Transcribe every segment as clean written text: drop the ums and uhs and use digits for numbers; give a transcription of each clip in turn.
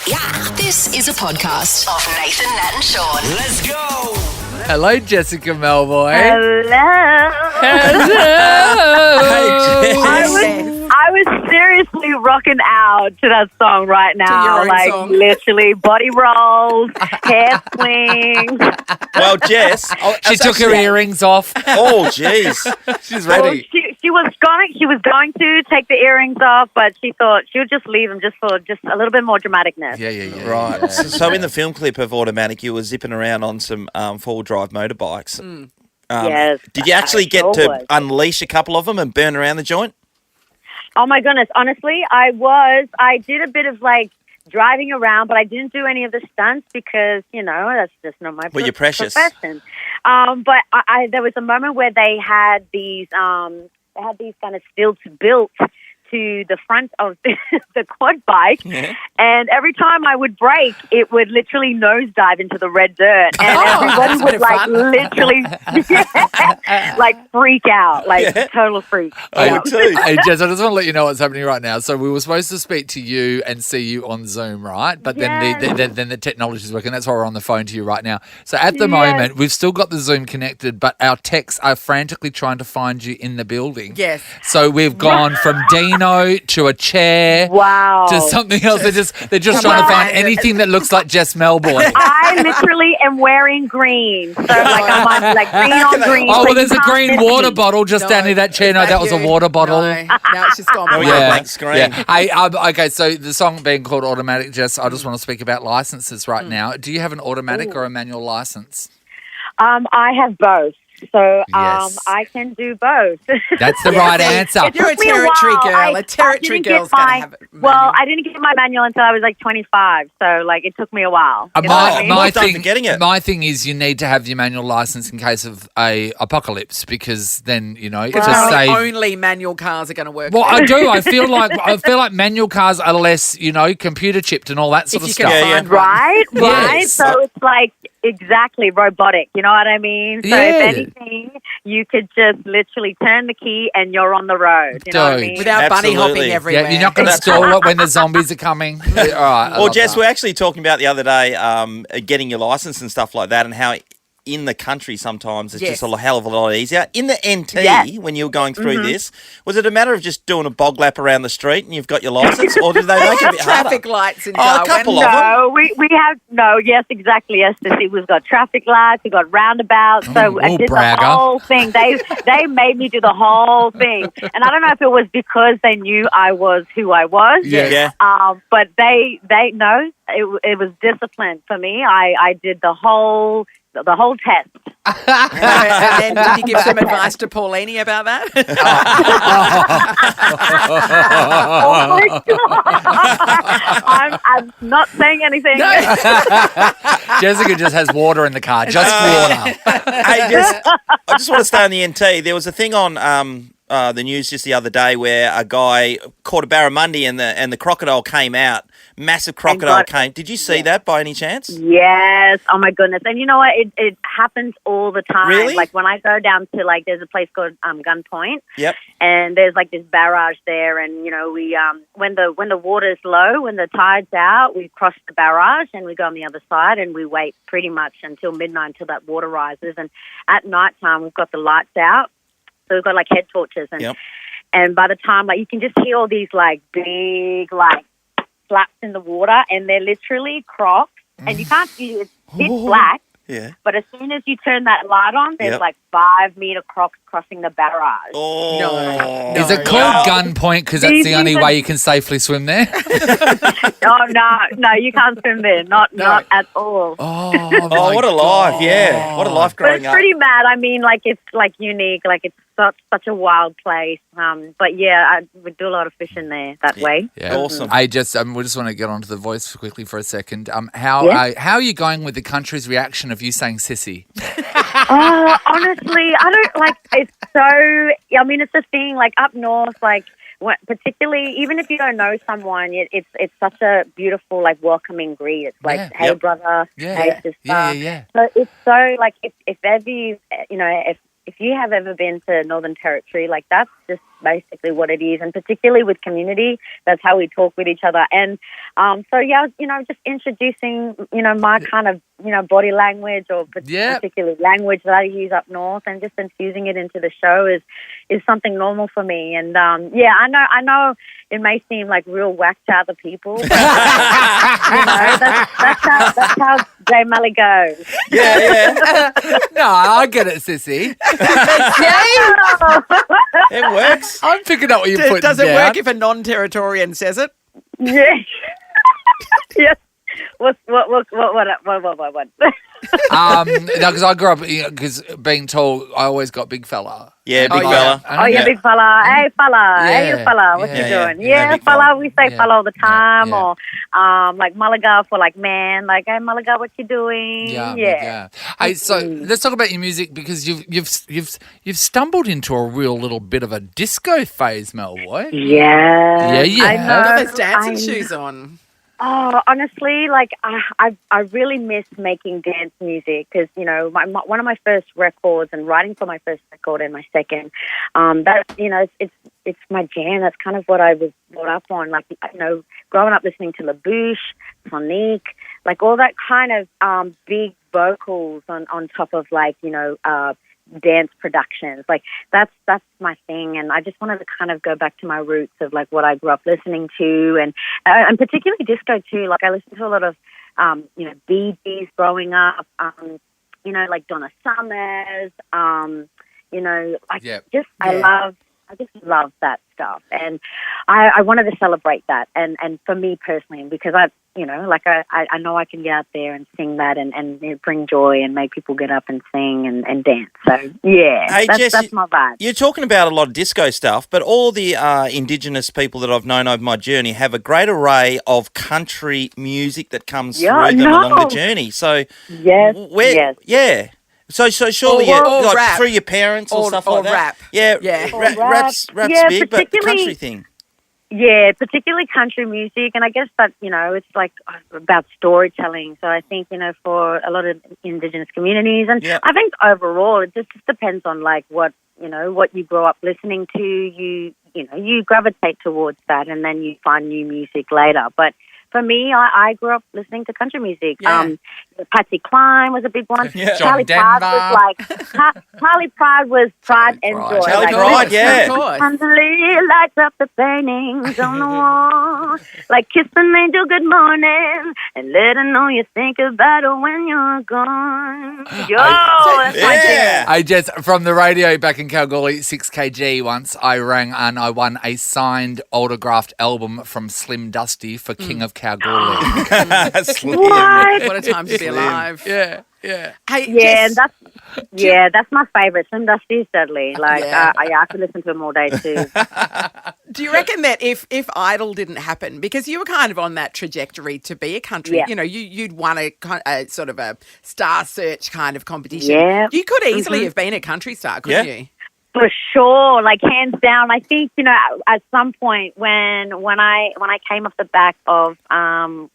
Yeah. This is a podcast of Nathan, Nat and Shaun. Let's go. Hello, Jessica Mauboy. Hello. I was seriously rocking out to that song right now. To your own like song. literally body rolls, hair swings. Well, Jess, She took her earrings off. Oh, jeez. She's Well, ready. she was going to take the earrings off, but she thought she would just leave them just for just a little bit more dramaticness. Yeah. Right. Yeah. So in the film clip of Automatic, you were zipping around on some four-wheel drive motorbikes. Yes. Did you actually I get sure to was. unleash a couple of them and burn around the joint? Oh my goodness! Honestly, I did a bit of like driving around, but I didn't do any of the stunts because that's just not my Well, you're precious. profession. But there was a moment where they had these kind of stilts built to the front of the quad bike, and every time I would brake, it would literally nosedive into the red dirt, and everybody would like literally like freak out, like total freak. I would too. Hey, Jess, I just want to let you know what's happening right now. So we were supposed to speak to you and see you on Zoom, right? But then then the technology is working. That's why we're on the phone to you right now. So at the moment, we've still got the Zoom connected, but our techs are frantically trying to find you in the building. Yes. So we've gone from Dino to a chair Wow. to something else. They're just trying to find anything that looks like Jess Mauboy. I literally am wearing green, so like I'm on like green on green. Oh, so well, there's you a can't green miss water me. bottle just down near that chair. No, that was a you? water bottle. No, it's just gone. Oh, black. yeah. Blank screen. Yeah. Hey, okay, so the song being called Automatic, Jess, I just want to speak about licenses right now. Do you have an automatic or a manual license? I have both. So Yes. I can do both. That's the right answer. It You're a took me territory while. girl. I A territory didn't get girl's going to my- have it. Well, I didn't get my manual until I was like 25, so like it took me a while. You know what I mean? Well done for getting it. My thing is you need to have your manual license in case of a apocalypse because then, to Apparently save... only manual cars are going to work. Well, I do. I feel like manual cars are less, computer chipped and all that sort If of you stuff. can Yeah, find one. Right. Yes. So it's like exactly robotic. You know what I mean? So Yeah. if anything, you could just literally turn the key and you're on the road. You know what I Dude. mean? Without bunny Absolutely. hopping everywhere. Yeah, you're not going to That's stall it when the zombies are coming. All right. I Well, love Jess, that. we're actually talking about the other day getting your license and stuff like that and how in the country sometimes it's Yes. just a hell of a lot easier. In the NT, Yes. when you were going through this, was it a matter of just doing a bog lap around the street and you've got your license, or did they make it a bit harder? Traffic lights in Oh, a Darwin. couple of them. No, we have no. Yes, exactly. Yes, we've got traffic lights, we've got roundabouts. So I did bragger. the whole thing. They made me do the whole thing, and I don't know if it was because they knew I was who I was. Yeah. But they know it was discipline for me. I did the whole test. And then did you give some advice to Paulini about that? Oh my god! I'm not saying anything. Jessica just has water in the car. Just water. Hey, I just want to stay on the NT. There was a thing on the news just the other day where a guy caught a barramundi and the crocodile came out. Massive crocodile God. came. Did you see that by any chance? Yes. Oh my goodness. And you know what? It happens all the time. Really? Like when I go down to there's a place called Gunpoint. Yep. And there's like this barrage there, and we when the water's low, when the tide's out, we cross the barrage and we go on the other side, and we wait pretty much until midnight until that water rises. And at night time, we've got the lights out, so we've got like head torches, and by the time you can just hear all these like big slaps in the water, and they're literally crocs, and you can't see it's pitch black. Yeah. But as soon as you turn that light on, there's Yep. like 5-meter crocs crossing the barrage. Oh. No. Is it called gunpoint because that's These the only things are- way you can safely swim there? Oh no, you can't swim there, not at all. Oh, Oh, what a life! Yeah, what a life But growing it's up. pretty mad. I mean, it's unique. It's such a wild place. But yeah, I would do a lot of fishing there that way. Yeah. Awesome. I just we just want to get onto the voice quickly for a second. How are you going with the country's reaction of you saying sissy? Honestly, I don't like. It's so. I mean, it's a thing. Up north, particularly, even if you don't know someone, it's such a beautiful, welcoming greet. It's like, Yeah. hey, brother, Yeah. hey, sister. Yeah. So it's so, if ever you, if if you have ever been to Northern Territory, like that's just basically what it is. And particularly with community, that's how we talk with each other. And so, yeah, you know, just introducing, you know, my kind of, you know, body language or particularly language that I use up north and just infusing it into the show is something normal for me. And, yeah, I know it may seem like real whack to other people, but, you know, that's how Jay Mully goes. Yeah. No, I get it, sissy. It works. I'm picking up what you're putting Does it down. work if a non-Territorian says it? Yeah. Yes. What? No, because I grew up, because being tall, I always got big fella. Yeah, big fella. Oh, yeah, big fella. Hey, fella. Hey, you fella. What you doing? Yeah, big fella. We say fella all the time. Yeah. Or like Mulliga for like man. Like, hey, Mulliga, what you doing? Yeah. Hey, so let's talk about your music, because you've stumbled into a real little bit of a disco phase, Mauboy. Yeah. Yeah. I know. Got those dancing shoes on. Oh, honestly, like I really miss making dance music because, you know, one of my first records and writing for my first record and my second, that, you know, it's my jam. That's kind of what I was brought up on. Like, you know, growing up listening to La Bouche, Sonique, like all that kind of big vocals on top of, like, you know, dance productions. Like that's my thing, and I just wanted to kind of go back to my roots of like what I grew up listening to, and particularly disco too. Like I listened to a lot of you know, Bee Gees growing up, you know, like Donna Summers, you know, like I just love that stuff, and I wanted to celebrate that, and for me personally, because I, you know, like I know I can get out there and sing that and bring joy and make people get up and sing and dance. So yeah, hey, Jess, that's my vibe. You're talking about a lot of disco stuff, but all the Indigenous people that I've known over my journey have a great array of country music that comes through them along the journey. So yes. So surely like rap. through your parents or stuff like that. Rap. Yeah. Rap's big, but the country thing. Yeah, particularly country music, and I guess that, you know, it's like about storytelling. So I think, you know, for a lot of Indigenous communities, and I think overall it just depends on like what, you know, what you grow up listening to. You know, you gravitate towards that, and then you find new music later. But for me, I grew up listening to country music. Yeah. Patsy Cline was a big one. Yeah. Charlie Pride was like Charlie Pride was Pride and Joy. Charlie like, Pride, yeah. Chandelier lights up the paintings on the wall. Like kiss an angel good morning and let her know you think about her when you're gone. Yo, that's my jam. Hey, Jess, from the radio back in Kalgoorlie, 6kg once, I rang and I won a signed autographed album from Slim Dusty for King of Kalgoorlie. What a time to be alive. Yeah. Hey, Yeah, Jess, that's my favourite. Slim Dusty's deadly. Like, I could listen to him all day too. do you reckon that if Idol didn't happen, because you were kind of on that trajectory to be a country, you know, you'd won a sort of a star search kind of competition. You could easily have been a country star, couldn't you? For sure, like hands down. I think, you know, at some point when I came off the back of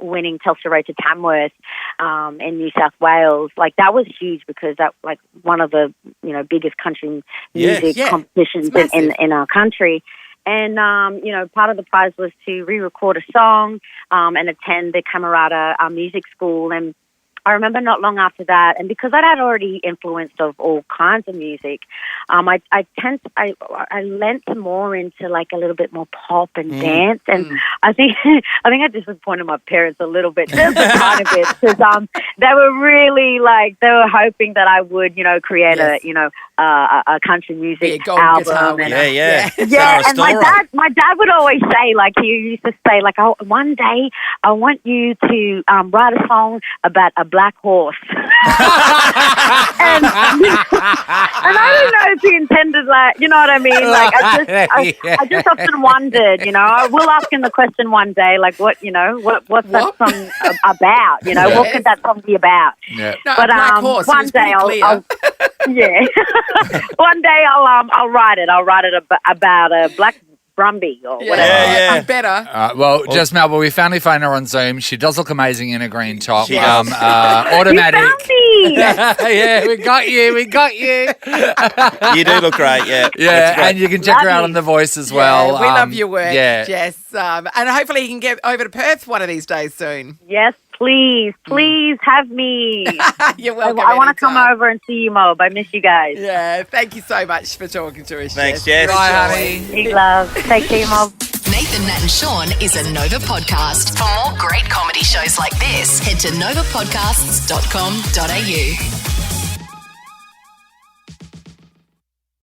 winning Telstra Road to Tamworth in New South Wales, like that was huge because that like one of the, you know, biggest country music competitions in our country. And, you know, part of the prize was to re-record a song and attend the Camerata music school. And I remember not long after that, and because I had already influenced of all kinds of music, I lent more into like a little bit more pop and dance, and I think I disappointed my parents a little bit, just a tiny bit, because they were really like they were hoping that I would, you know, create a country music album. Guitar, and my dad would always say, like, he used to say, like, oh, one day I want you to write a song about a black horse. and I don't know if he intended, like, you know what I mean? Like, I just often wondered, you know, I will ask him the question one day, like, what's that song about? You know, what could that song be about? Yeah. No, but black horse, one day I'll one day I'll write it. I'll write it about a black Brumby or whatever. I'm better. Well, Jess Mauboy, we finally found her on Zoom. She does look amazing in a green top. She does. Automatic. You found me. me. Yeah, we got you. We got you. You do look great, yeah. Yeah, That's great. and you can check her out on The Voice as well. Yeah, we love your work, yeah. Jess. And hopefully you can get over to Perth one of these days soon. Yes, please have me. You're welcome. I want to come anytime. over and see you, Mob. I miss you guys. Yeah, thank you so much for talking to us, Thanks, Jess. Jess. Bye, honey. Big love. Take care, Mob. Nathan, Nat and Shaun is a Nova podcast. For more great comedy shows like this, head to novapodcasts.com.au.